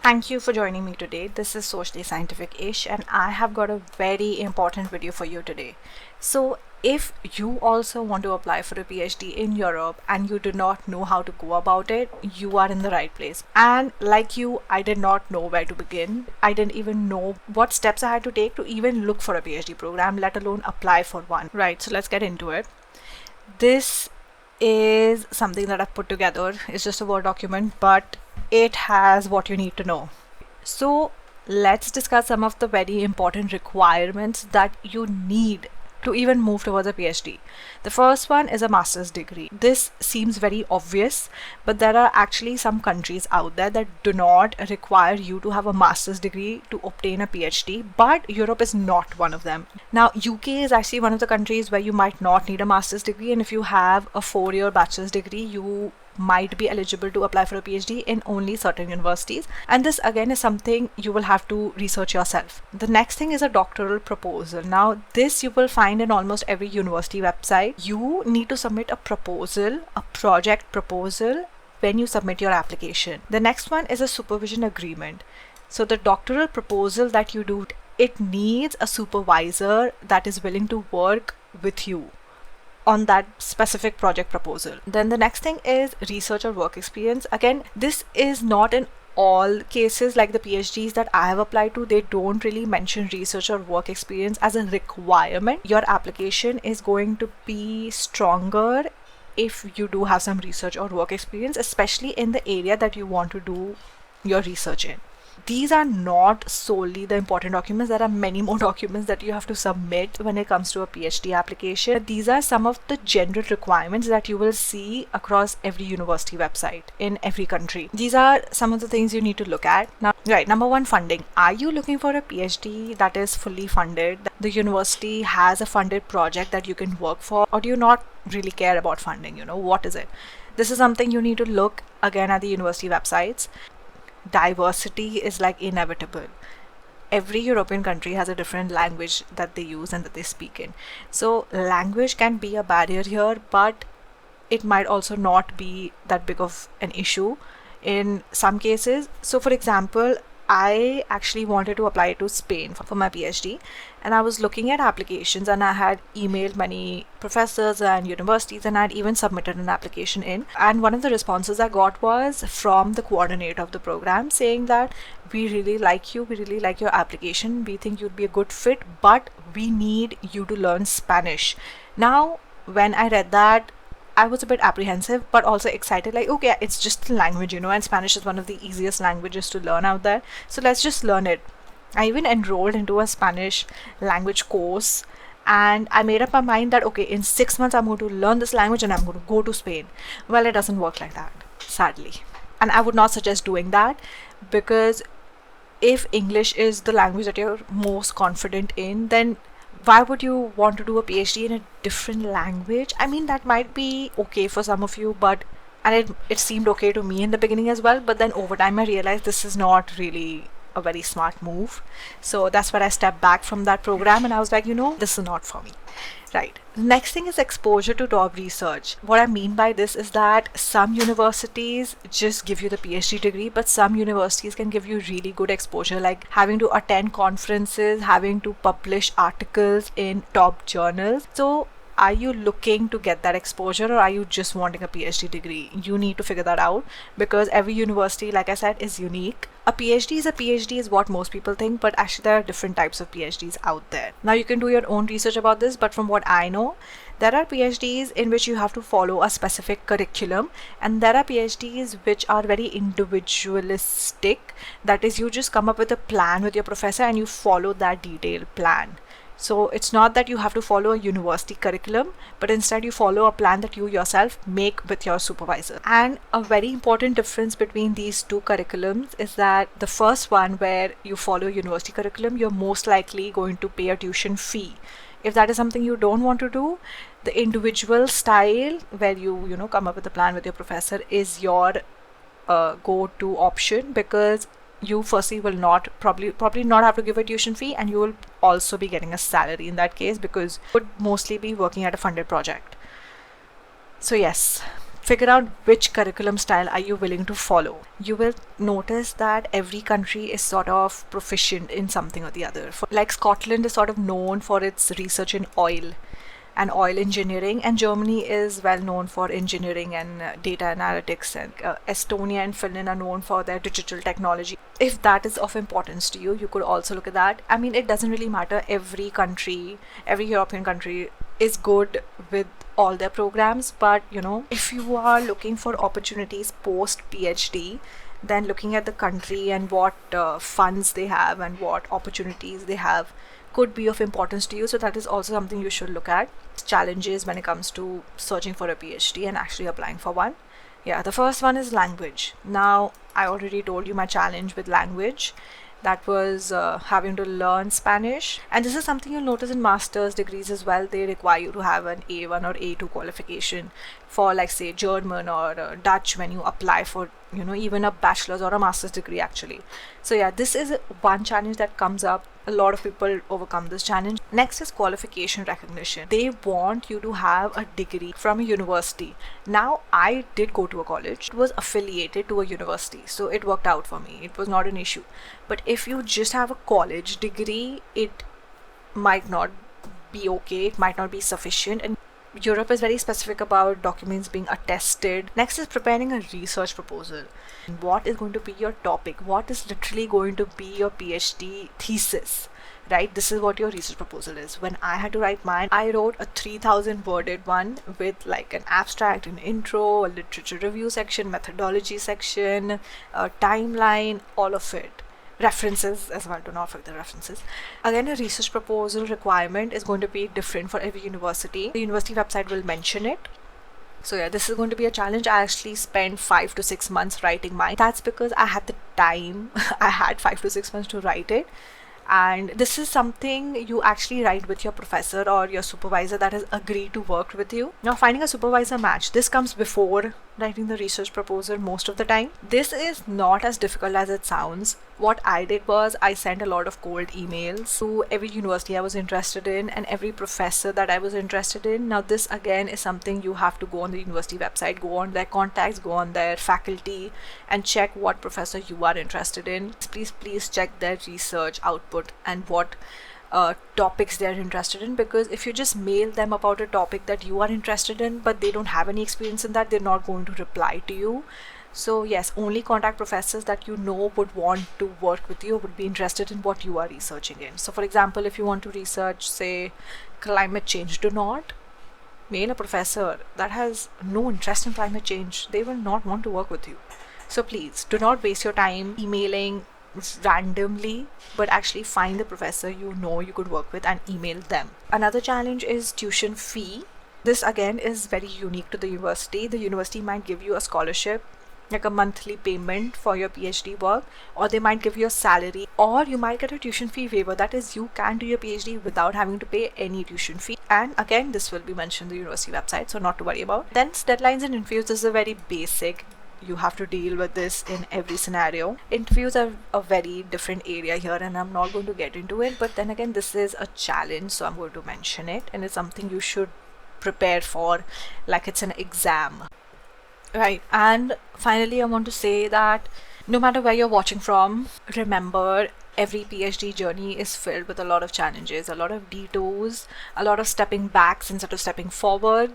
Thank you for joining me today. This is Socially Scientific Ish, and I have got a very important video for you today. So, if you also want to apply for a PhD in Europe and you do not know how to go about it, you are in the right place. And like you, I did not know where to begin. I didn't even know what steps I had to take to even look for a PhD program, let alone apply for one. Right, so let's get into it. This is something that I've put together. It's just a Word document, but it has what you need to know. So let's discuss some of the very important requirements that you need to even move towards a PhD. The first one is a master's degree. This seems very obvious, but there are actually some countries out there that do not require you to have a master's degree to obtain a PhD, but Europe is not one of them. Now, UK is actually one of the countries where you might not need a master's degree, and if you have a 4-year bachelor's degree, you might be eligible to apply for a PhD in only certain universities, and this again is something you will have to research yourself. The next thing is a doctoral proposal. Now this you will find in almost every university website. You need to submit a proposal, a project proposal, when you submit your application. The next one is a supervision agreement. So the doctoral proposal that you do, it needs a supervisor that is willing to work with you on that specific project proposal. Then the next thing is research or work experience. Again, this is not in all cases. Like the PhDs that I have applied to, they don't really mention research or work experience as a requirement. Your application is going to be stronger if you do have some research or work experience, especially in the area that you want to do your research in. These are not solely the important documents. There are many more documents that you have to submit when it comes to a PhD application. These are some of the general requirements that you will see across every university website in every country. These are some of the things you need to look at. Now, right, number one, funding. Are you looking for a PhD that is fully funded? The university has a funded project that you can work for, or do you not really care about funding? What is it? This is something you need to look again at the university websites. Diversity is like inevitable. Every European country has a different language that they use and that they speak in. So language can be a barrier here, but it might also not be that big of an issue in some cases. So for example, I actually wanted to apply to Spain for my PhD, and I was looking at applications, and I had emailed many professors and universities, and I had even submitted an application in. And one of the responses I got was from the coordinator of the program saying that we really like you, we really like your application, we think you'd be a good fit, but we need you to learn Spanish. Now, when I read that, I was a bit apprehensive but also excited, like, okay, it's just a language, and Spanish is one of the easiest languages to learn out there, so let's just learn it. I even enrolled into a Spanish language course, and I made up my mind that okay, in 6 months I'm going to learn this language and I'm going to go to Spain. Well, it doesn't work like that, sadly, and I would not suggest doing that, because if English is the language that you're most confident in, then why would you want to do a PhD in a different language? I mean, that might be okay for some of you, but it seemed okay to me in the beginning as well, but then over time I realized this is not really a very smart move. So that's where I stepped back from that program, and I was like, this is not for me. Right. The next thing is exposure to top research. What I mean by this is that some universities just give you the PhD degree, but some universities can give you really good exposure, like having to attend conferences, having to publish articles in top journals. So are you looking to get that exposure, or are you just wanting a PhD degree? You need to figure that out, because every university, like I said, is unique. A PhD is what most people think, but actually there are different types of PhDs out there. Now you can do your own research about this, but from what I know, there are PhDs in which you have to follow a specific curriculum, and there are PhDs which are very individualistic. That is, you just come up with a plan with your professor and you follow that detailed plan. So it's not that you have to follow a university curriculum, but instead you follow a plan that you yourself make with your supervisor. And a very important difference between these two curriculums is that the first one, where you follow university curriculum, you're most likely going to pay a tuition fee. If that is something you don't want to do, the individual style, where you come up with a plan with your professor, is your go-to option, because you firstly will not probably not have to give a tuition fee, and you will also be getting a salary in that case, because you would mostly be working at a funded project. So yes, figure out which curriculum style are you willing to follow. You will notice that every country is sort of proficient in something or the other. Like Scotland is sort of known for its research in oil and oil engineering, and Germany is well known for engineering and data analytics, and Estonia and Finland are known for their digital technology. If that is of importance to you, you could also look at that. I mean, it doesn't really matter. Every country, every European country is good with all their programs, but if you are looking for opportunities post PhD, then looking at the country and what funds they have and what opportunities they have could be of importance to you. So that is also something you should look at. Challenges when it comes to searching for a PhD and actually applying for one. Yeah, the first one is language. Now, I already told you my challenge with language. That was having to learn Spanish. And this is something you'll notice in master's degrees as well. They require you to have an A1 or A2 qualification for, like, say, German or Dutch when you apply for, even a bachelor's or a master's degree actually. So yeah, this is one challenge that comes up. A lot of people overcome this challenge. Next is qualification recognition. They want you to have a degree from a university. Now, I did go to a college. It was affiliated to a university, so it worked out for me. It was not an issue. But if you just have a college degree, it might not be okay. It might not be sufficient. And Europe is very specific about documents being attested. Next is preparing a research proposal. What is going to be your topic? What is literally going to be your PhD thesis? Right? This is what your research proposal is. When I had to write mine, I wrote a 3,000 worded one with like an abstract, an intro, a literature review section, methodology section, a timeline, all of it. References as well, do not forget the references. Again, a research proposal requirement is going to be different for every university. The university website will mention it. So yeah, this is going to be a challenge. I actually spent 5 to 6 months writing mine. That's because I had the time. I had 5 to 6 months to write it. And this is something you actually write with your professor or your supervisor that has agreed to work with you. Now, finding a supervisor match, this comes before writing the research proposal most of the time. This is not as difficult as it sounds. What I did was I sent a lot of cold emails to every university I was interested in and every professor that I was interested in. Now, this again is something you have to go on the university website, go on their contacts, go on their faculty and check what professor you are interested in. Please check their research output and what topics they're interested in, because if you just mail them about a topic that you are interested in but they don't have any experience in that, they're not going to reply to you. So yes, only contact professors that you know would want to work with you, would be interested in what you are researching in. So for example, if you want to research, say, climate change, do not mail a professor that has no interest in climate change. They will not want to work with you. So please do not waste your time emailing randomly, but actually find the professor you know you could work with and email them. Another challenge is tuition fee. This again is very unique to the university. The university might give you a scholarship, like a monthly payment for your PhD work, or they might give you a salary, or you might get a tuition fee waiver. That is, you can do your PhD without having to pay any tuition fee. And again, this will be mentioned on the university website, so not to worry about. Then deadlines and interviews. This is a very basic. You have to deal with this in every scenario. Interviews are a very different area here and I'm not going to get into it, but then again, this is a challenge, so I'm going to mention it, and it's something you should prepare for like it's an exam. Right, and finally I want to say that no matter where you're watching from, remember every PhD journey is filled with a lot of challenges, a lot of detours, a lot of stepping backs instead of stepping forward.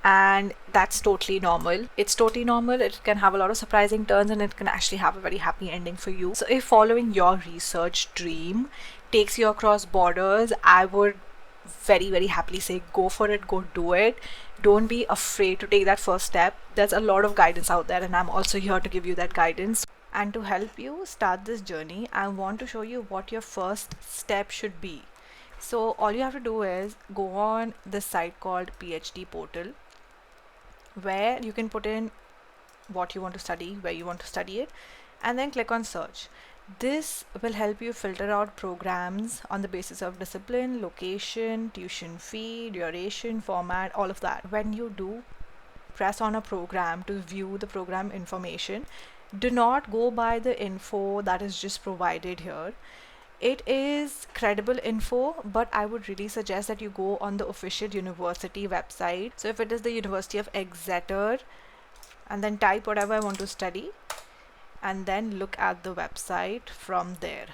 And that's totally normal. It's totally normal. It can have a lot of surprising turns and it can actually have a very happy ending for you. So if following your research dream takes you across borders, I would very happily say go for it, go do it. Don't be afraid to take that first step. There's a lot of guidance out there and I'm also here to give you that guidance. And to help you start this journey, I want to show you what your first step should be. So all you have to do is go on this site called PhD portal, where you can put in what you want to study, where you want to study it, and then click on search. This will help you filter out programs on the basis of discipline, location, tuition fee, duration, format, all of that. When you do press on a program to view the program information, do not go by the info that is just provided here. It is credible info, but I would really suggest that you go on the official university website. So if it is the University of Exeter, and then type whatever I want to study, and then look at the website from there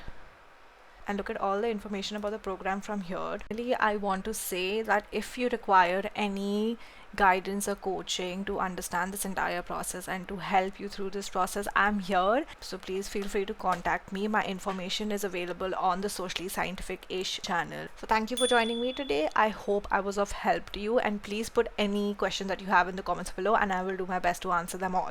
and look at all the information about the program from here. Really, I want to say that if you require any guidance or coaching to understand this entire process and to help you through this process, I'm here. So please feel free to contact me. My information is available on the Socially Scientific-ish channel. So thank you for joining me today. I hope I was of help to you, and please put any questions that you have in the comments below and I will do my best to answer them all.